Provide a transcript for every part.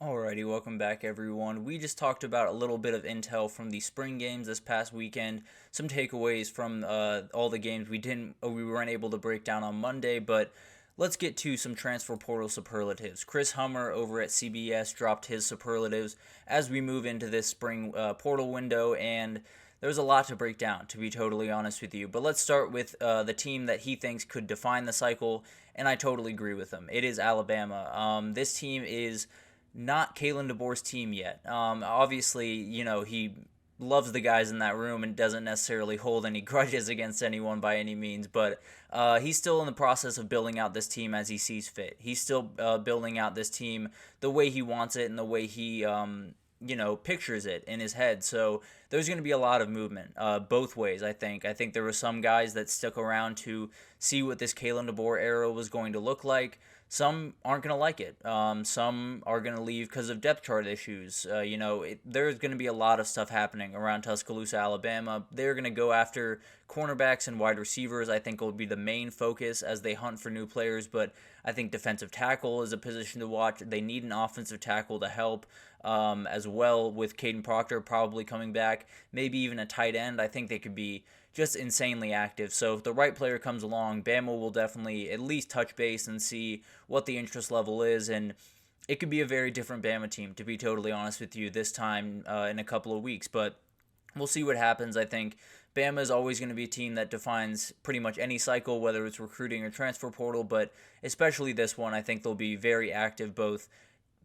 Alrighty, welcome back everyone. We just talked about a little bit of intel from the spring games this past weekend, some takeaways from all the games we weren't able to break down on Monday, but let's get to some transfer portal superlatives. Chris Hummer over at CBS dropped his superlatives as we move into this spring portal window, and there's a lot to break down, to be totally honest with you. But let's start with the team that he thinks could define the cycle, and I totally agree with him. It is Alabama. This team is not Kalen DeBoer's team yet. Obviously, he loves the guys in that room and doesn't necessarily hold any grudges against anyone by any means, but he's still in the process of building out this team as he sees fit. He's still building out this team the way he wants it and the way he pictures it in his head. So there's going to be a lot of movement both ways, I think. I think there were some guys that stuck around to see what this Kalen DeBoer era was going to look like. Some aren't going to like it. Some are going to leave because of depth chart issues. There's going to be a lot of stuff happening around Tuscaloosa, Alabama. They're going to go after cornerbacks and wide receivers. I think will be the main focus as they hunt for new players. But I think defensive tackle is a position to watch. They need an offensive tackle to help as well, with Caden Proctor probably coming back. Maybe even a tight end. I think they could be just insanely active. So if the right player comes along, Bama will definitely at least touch base and see what the interest level is, and it could be a very different Bama team, to be totally honest with you, this time in a couple of weeks. But we'll see what happens. I think Bama is always going to be a team that defines pretty much any cycle, whether it's recruiting or transfer portal, but especially this one, I think they'll be very active, both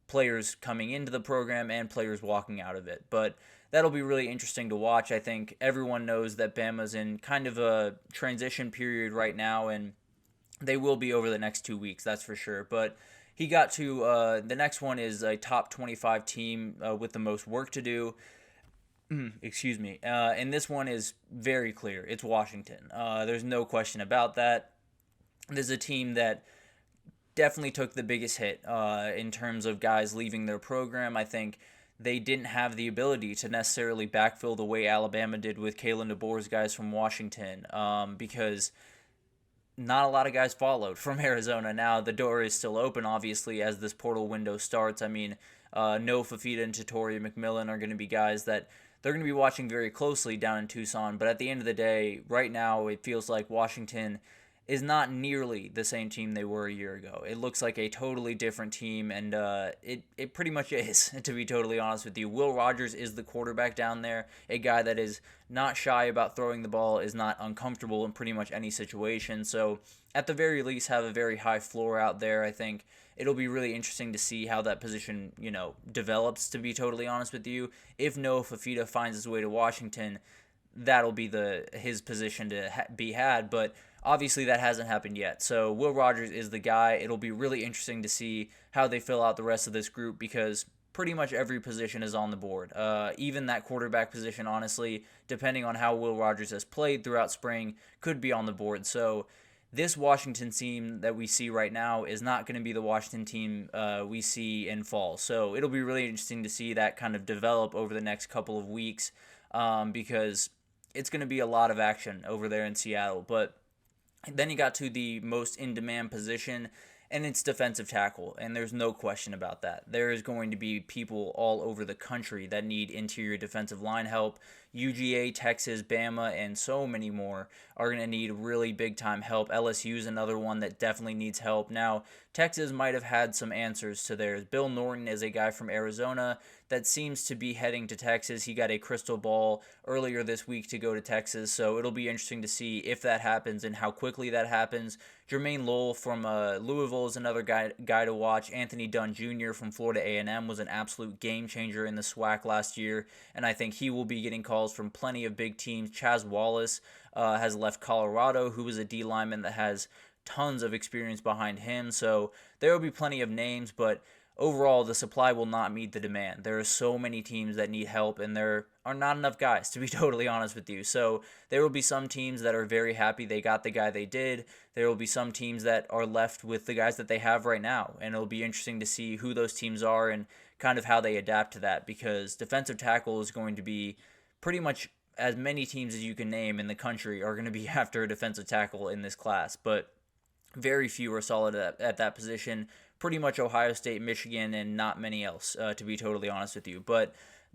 players coming into the program and players walking out of it. But that'll be really interesting to watch. I think everyone knows that Bama's in kind of a transition period right now, and they will be over the next 2 weeks, that's for sure. But he got to the next one is a top 25 team with the most work to do. Excuse me. And this one is very clear. It's Washington. There's no question about that. This is a team that definitely took the biggest hit in terms of guys leaving their program. I think they didn't have the ability to necessarily backfill the way Alabama did with Kalen DeBoer's guys from Washington because not a lot of guys followed from Arizona. Now, the door is still open, obviously, as this portal window starts. I mean, Noah Fafita and Tatoria McMillan are going to be guys that they're going to be watching very closely down in Tucson. But at the end of the day, right now, it feels like Washington is not nearly the same team they were a year ago. It looks like a totally different team, and it pretty much is, to be totally honest with you. Will Rogers is the quarterback down there, a guy that is not shy about throwing the ball, is not uncomfortable in pretty much any situation. So at the very least, have a very high floor out there. I think it'll be really interesting to see how that position, develops, to be totally honest with you. If Noah Fafita finds his way to Washington, that'll be his position to be had, but obviously that hasn't happened yet. So Will Rogers is the guy. It'll be really interesting to see how they fill out the rest of this group because pretty much every position is on the board. Even that quarterback position, honestly, depending on how Will Rogers has played throughout spring, could be on the board. So this Washington team that we see right now is not going to be the Washington team we see in fall. So it'll be really interesting to see that kind of develop over the next couple of weeks because it's going to be a lot of action over there in Seattle. But then you got to the most in-demand position, and it's defensive tackle, and there's no question about that. There is going to be people all over the country that need interior defensive line help. UGA, Texas, Bama, and so many more are going to need really big-time help. LSU is another one that definitely needs help. Now, Texas might have had some answers to theirs. Bill Norton is a guy from Arizona that seems to be heading to Texas. He got a crystal ball earlier this week to go to Texas, so it'll be interesting to see if that happens and how quickly that happens. Jermaine Lowell from Louisville is another guy to watch. Anthony Dunn Jr. from Florida A&M was an absolute game changer in the SWAC last year, and I think he will be getting calls from plenty of big teams. Chaz Wallace has left Colorado, who was a D lineman that has tons of experience behind him, so there will be plenty of names, but overall, the supply will not meet the demand. There are so many teams that need help, and there are not enough guys, to be totally honest with you. So there will be some teams that are very happy they got the guy they did. There will be some teams that are left with the guys that they have right now, and it'll be interesting to see who those teams are and kind of how they adapt to that, because defensive tackle is going to be pretty much as many teams as you can name in the country are going to be after a defensive tackle in this class, but very few are solid at that position. pretty much Ohio State, Michigan, and not many else, to be totally honest with you. But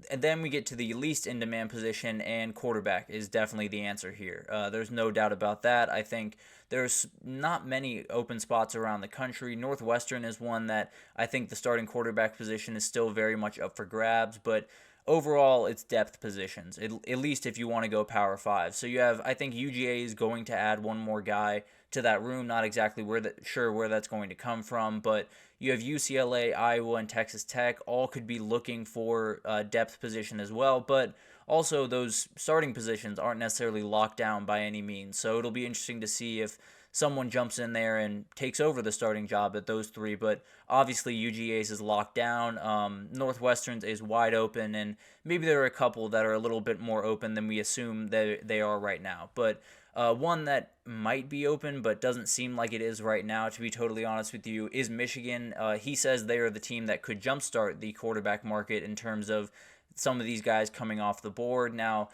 and then we get to the least in-demand position, and quarterback is definitely the answer here. There's no doubt about that. I think there's not many open spots around the country. Northwestern is one that I think the starting quarterback position is still very much up for grabs, but overall, it's depth positions, at least if you want to go Power 5. So you have, I think UGA is going to add one more guy to that room. Not exactly sure where that's going to come from, but you have UCLA, Iowa, and Texas Tech. All could be looking for depth position as well, but also those starting positions aren't necessarily locked down by any means. So it'll be interesting to see if someone jumps in there and takes over the starting job at those three. But obviously UGA's is locked down. Northwestern's is wide open, and maybe there are a couple that are a little bit more open than we assume that they are right now. But one that might be open but doesn't seem like it is right now, to be totally honest with you, is Michigan. He says they are the team that could jumpstart the quarterback market in terms of some of these guys coming off the board. Now,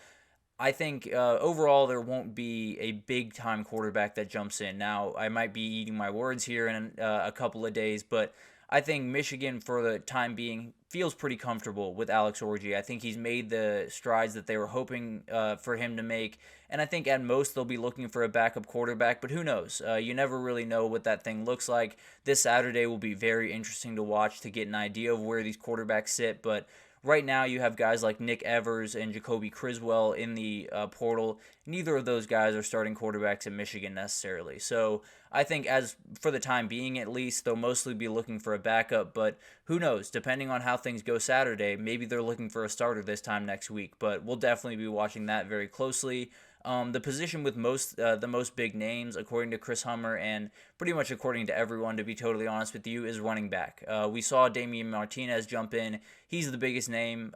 I think overall there won't be a big-time quarterback that jumps in. Now, I might be eating my words here in a couple of days, but I think Michigan, for the time being, feels pretty comfortable with Alex Orji. I think he's made the strides that they were hoping for him to make, and I think at most they'll be looking for a backup quarterback, but who knows? You never really know what that thing looks like. This Saturday will be very interesting to watch to get an idea of where these quarterbacks sit, but right now you have guys like Nick Evers and Jacoby Criswell in the portal. Neither of those guys are starting quarterbacks at Michigan necessarily. So I think as for the time being at least, they'll mostly be looking for a backup, but who knows? Depending on how things go Saturday, maybe they're looking for a starter this time next week, but we'll definitely be watching that very closely. The position with the most big names, according to Chris Hummer and pretty much according to everyone, to be totally honest with you, is running back. We saw Damian Martinez jump in. He's the biggest name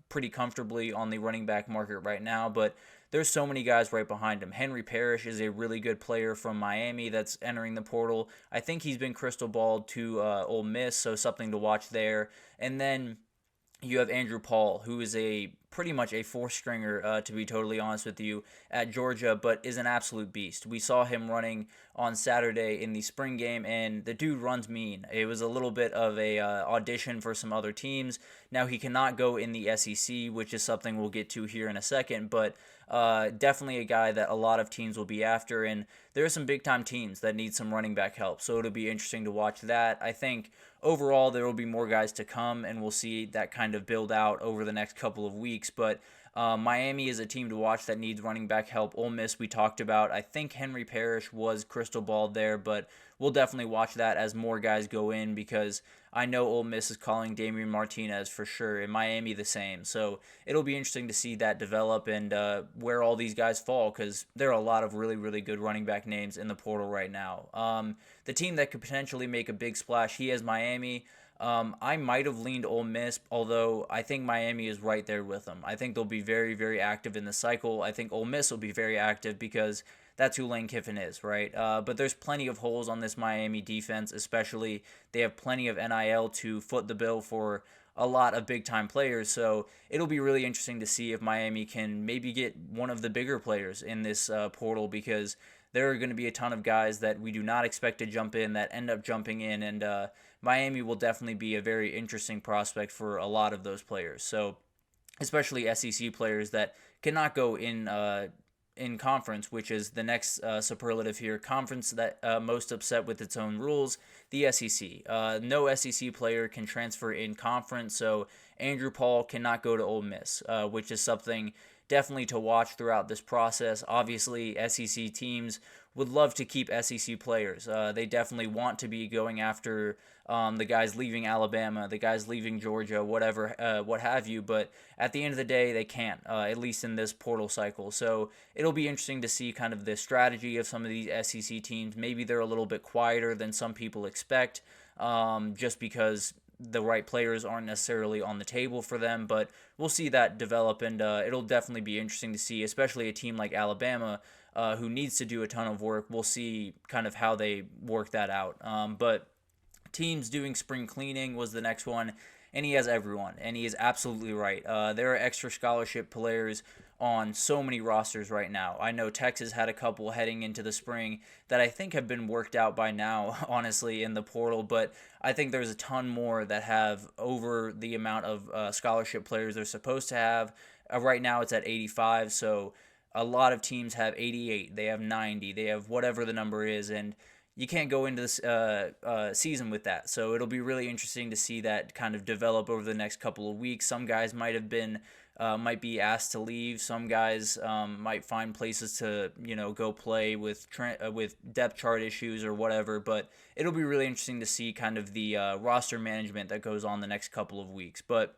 pretty comfortably on the running back market right now, but there's so many guys right behind him. Henry Parrish is a really good player from Miami that's entering the portal. I think he's been crystal balled to Ole Miss, so something to watch there. And then you have Andrew Paul, who is pretty much a four-stringer, to be totally honest with you, at Georgia, but is an absolute beast. We saw him running on Saturday in the spring game, and the dude runs mean. It was a little bit of a audition for some other teams. Now, he cannot go in the SEC, which is something we'll get to here in a second, but definitely a guy that a lot of teams will be after, and there are some big-time teams that need some running back help, so it'll be interesting to watch that. I think overall there will be more guys to come, and we'll see that kind of build out over the next couple of weeks, but Miami is a team to watch that needs running back help. Ole Miss we talked about. I think Henry Parrish was crystal balled there, but we'll definitely watch that as more guys go in, because I know Ole Miss is calling Damian Martinez for sure, and Miami the same. So it'll be interesting to see that develop and where all these guys fall, because there are a lot of really, really good running back names in the portal right now. The team that could potentially make a big splash, he has Miami. I might have leaned Ole Miss, although I think Miami is right there with them. I think they'll be very, very active in the cycle. I think Ole Miss will be very active because that's who Lane Kiffin is, right? But there's plenty of holes on this Miami defense, especially they have plenty of NIL to foot the bill for a lot of big-time players, so it'll be really interesting to see if Miami can maybe get one of the bigger players in this portal, because there are going to be a ton of guys that we do not expect to jump in that end up jumping in, and Miami will definitely be a very interesting prospect for a lot of those players. So, especially SEC players that cannot go in conference, which is the next superlative here. Conference that most upset with its own rules, the SEC. No SEC player can transfer in conference, so Andrew Paul cannot go to Ole Miss, which is something definitely to watch throughout this process. Obviously, SEC teams would love to keep SEC players. They definitely want to be going after the guys leaving Alabama, the guys leaving Georgia, whatever, what have you. But at the end of the day, they can't, at least in this portal cycle. So it'll be interesting to see kind of the strategy of some of these SEC teams. Maybe they're a little bit quieter than some people expect, just because the right players aren't necessarily on the table for them, but we'll see that develop, and it'll definitely be interesting to see, especially a team like Alabama, who needs to do a ton of work. We'll see kind of how they work that out. But teams doing spring cleaning was the next one, and he has everyone, and he is absolutely right. There are extra scholarship players on so many rosters right now. I know Texas had a couple heading into the spring that I think have been worked out by now, honestly, in the portal, but I think there's a ton more that have over the amount of scholarship players they're supposed to have. Right now it's at 85, so a lot of teams have 88, they have 90, they have whatever the number is, and you can't go into this season with that. So it'll be really interesting to see that kind of develop over the next couple of weeks. Some guys might be asked to leave. Some guys might find places to go play with depth chart issues or whatever. But it'll be really interesting to see kind of the roster management that goes on the next couple of weeks. But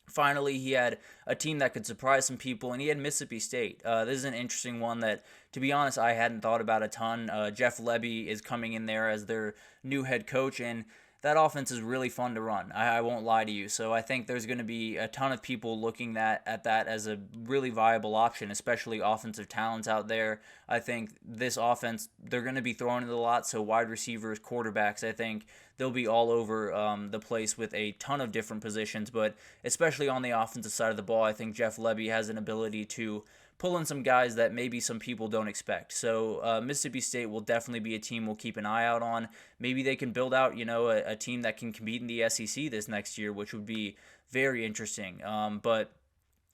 finally, he had a team that could surprise some people, and he had Mississippi State. This is an interesting one that, to be honest, I hadn't thought about a ton. Jeff Lebby is coming in there as their new head coach, and that offense is really fun to run. I won't lie to you. So I think there's going to be a ton of people looking at that as a really viable option, especially offensive talents out there. I think this offense, they're going to be throwing it a lot, so wide receivers, quarterbacks, I think they'll be all over the place with a ton of different positions, but especially on the offensive side of the ball, I think Jeff Lebby has an ability to pull in some guys that maybe some people don't expect. So Mississippi State will definitely be a team we'll keep an eye out on. Maybe they can build out, a team that can compete in the SEC this next year, which would be very interesting. But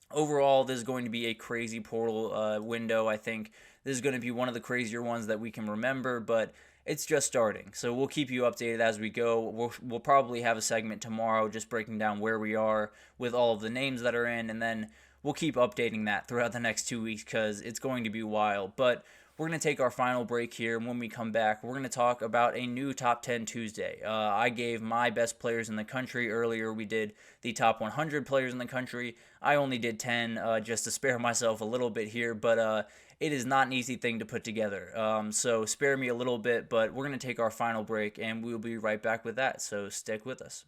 overall, this is going to be a crazy portal window. I think this is going to be one of the crazier ones that we can remember, but it's just starting. So we'll keep you updated as we go. We'll probably have a segment tomorrow just breaking down where we are with all of the names that are in, and then we'll keep updating that throughout the next 2 weeks because it's going to be wild. But we're going to take our final break here, and when we come back, we're going to talk about a new Top 10 Tuesday. I gave my best players in the country earlier. We did the top 100 players in the country. I only did 10 just to spare myself a little bit here, but it is not an easy thing to put together. So spare me a little bit, but we're going to take our final break, and we'll be right back with that. So stick with us.